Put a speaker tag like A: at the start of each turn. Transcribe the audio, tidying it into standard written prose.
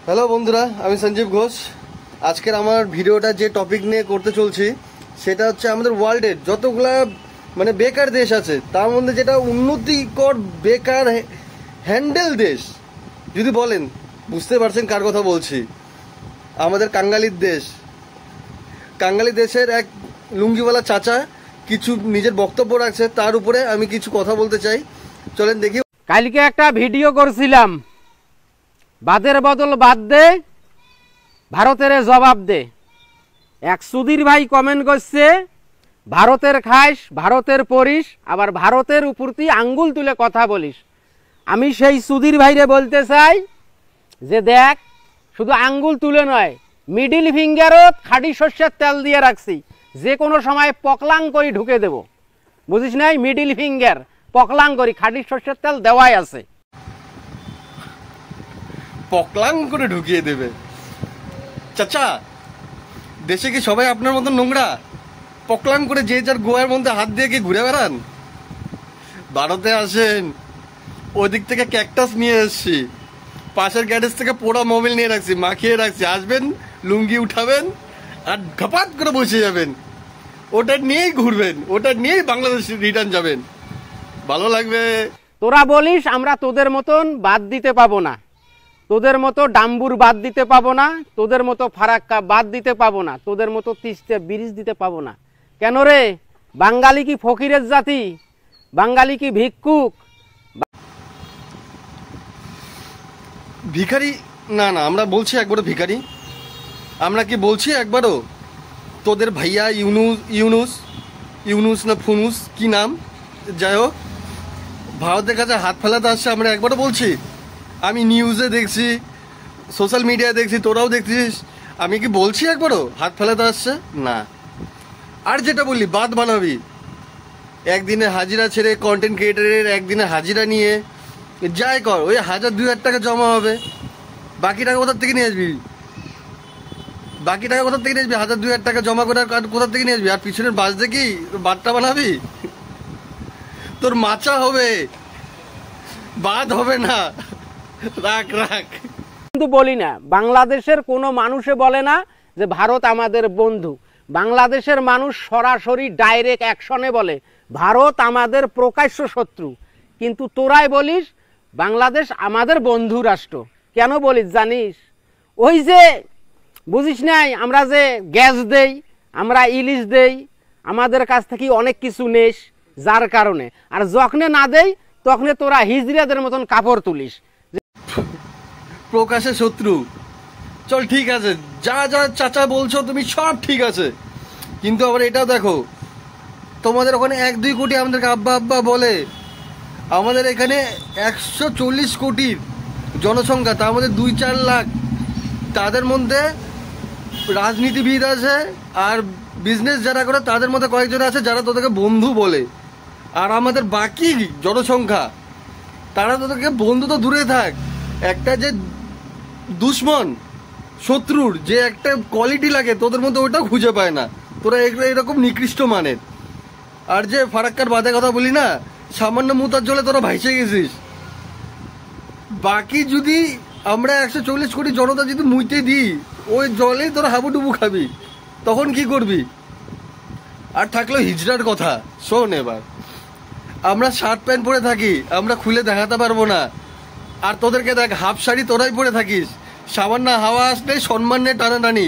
A: Hello বন্ধুরা, আমি সঞ্জীব ঘোষ। আজকের আমার ভিডিওটা যে টপিক নিয়ে করতে চলছি সেটা হচ্ছে আমাদের ওয়ার্ল্ডের যতগুলা বেকার দেশ আছে তার মধ্যে যেটা উন্নতিকর বেকার হ্যান্ডেল দেশ যদি বলেন, বুঝতে পারছেন কার কথা বলছি। আমাদের কাঙ্গালির দেশ। কাঙ্গালি দেশের এক লুঙ্গিওয়ালা চাচা কিছু নিজের বক্তব্য রাখছে, তার উপরে আমি কিছু কথা বলতে চাই। চলেন দেখি।
B: কালকে একটা ভিডিও করছিলাম, বাদের বদল বাদ দে, ভারতের জবাব দে। এক সুধীর ভাই কমেন্ট করছে, ভারতের খাইস, ভারতের পড়িস, আবার ভারতের উপর তুই আঙ্গুল তুলে কথা বলিস। আমি সেই সুধীর ভাইরে বলতে চাই যে দেখ, শুধু আঙ্গুল তুলে নয়, মিডিল ফিঙ্গারও খাঁটি সর্ষের তেল দিয়ে রাখছি, যে কোনো সময় পকলাং করে ঢুকে দেব। বুঝিস নাই? মিডিল ফিঙ্গার পকলাং করি, খাঁটি সর্ষের তেল দেওয়াই আছে।
A: পকলাং করে ঢুকিয়ে দেবে? চাচা, দেশে কি সবাই আপনার মতন নোংরা? পকলাং করে যে যার গোয়ার মধ্যে হাত দিয়ে কি ঘুরে বেড়ান? ভারতে আসেন, ওদিক থেকে ক্যাকটাস নিয়ে এসছি, পাশের গ্যারেজ থেকে পোড়া মোবাইল নিয়ে রাখছি, মাখিয়ে রাখছি। আসবেন, লুঙ্গি উঠাবেন আর ঘপাত করে বসে যাবেন, ওটা নিয়েই ঘুরবেন, ওটা নিয়েই বাংলাদেশ রিটার্ন যাবেন। ভালো লাগবে।
B: তোরা বলিস আমরা তোদের মতন বাদ দিতে পাবো না, তোদের মতো ডাম্বুর বাদ দিতে পাবো না, তোদের মতো ফারাক্কা বাদ দিতে পাবো না, তোদের মতো তিস্তা ব্রিজ দিতে পাবো না। কেন রে? বাঙালি কি ফকিরের জাতি? বাঙালি কি ভিক্ষুক?
A: ভিখারি? না না, আমরা বলছি একবারও ভিখারি? আমরা কি বলছি একবারও তোদের ভাইয়া ইউনুস না ফুনুস কি নাম, যাই হোক, ভারতের কাছে হাত ফেলাতে আসছে? আমরা একবারও বলছি? আমি নিউজে দেখছি, সোশ্যাল মিডিয়ায় দেখছি, তোরাও দেখছিস, আমি কি বলছি একবারও হাত ফেলাতে আসছে? না। আর যেটা বললি বাদ বানাবি, একদিনে হাজিরা ছেড়ে কন্টেন্ট ক্রিয়েটারের একদিনে হাজিরা নিয়ে যাই কর, ওই 1000-2000 টাকা জমা হবে, বাকি টাকা কোথার থেকে নিয়ে আসবি? 1000-2000 টাকা জমা করে কোথার থেকে নিয়ে আসবি? আর পিছনের বাস দেখি বাদটা বানাবি? তোর মাচা হবে, বাদ হবে না। রাখ।
B: কিন্তু বলি না, বাংলাদেশের কোনো মানুষে বলে না যে ভারত আমাদের বন্ধু। বাংলাদেশের মানুষ সরাসরি ডাইরেক্ট অ্যাকশনে বলে ভারত আমাদের প্রকাশ্য শত্রু। কিন্তু তোরাই বলিস বাংলাদেশ আমাদের বন্ধু রাষ্ট্র। কেন বলিস জানিস? ওই যে বুঝিস নাই, আমরা যে গ্যাস দেই, আমরা ইলিশ দেই, আমাদের কাছ থেকে অনেক কিছু নেস, যার কারণে। আর যখনে না দেই তখনে তোরা হিজড়াদের মতন কাপড় তুলিস।
A: প্রকাশে শত্রু? চল ঠিক আছে, যা যা চাচা বলছো তুমি সব ঠিক আছে, কিন্তু আবার এটাও দেখো, তোমাদের ওখানে 1-2 কোটি আমাদেরকে আব্বা আব্বা বলে, আমাদের এখানে 140 কোটির জনসংখ্যা, তার মধ্যে 2-4 লাখ, তাদের মধ্যে রাজনীতিবিদ আছে আর বিজনেস যারা করে তাদের মধ্যে কয়েকজন আছে যারা তোদেরকে বন্ধু বলে। আর আমাদের বাকি জনসংখ্যা, তারা তোদেরকে বন্ধু তো দূরে থাক, একটা যে দুশ্মন শত্রুর যে একটা কোয়ালিটি লাগে তোদের মধ্যে ওইটাও খুঁজে পায় না। তোরা এরকম নিকৃষ্ট মানের। আর যে ফারাক্কার বাদে কথা বলি না, সামান্য মুতার জলে তোরা ভাইসে গেছিস। বাকি যদি আমরা 140 কোটি জনতা যদি মুইতে দিই, ওই জলেই তোরা হাবুডুবু খাবি, তখন কি করবি? আর থাকলো হিজড়ার কথা, শোন এবার। আমরা শার্ট প্যান্ট পরে থাকি, আমরা খুলে দেখাতে পারবো না। আর তোদেরকে দেখ, হাফ শাড়ি তোরাই পরে থাকিস, সামান্য হাওয়া আসলে সম্মান নিয়ে টানাটানি।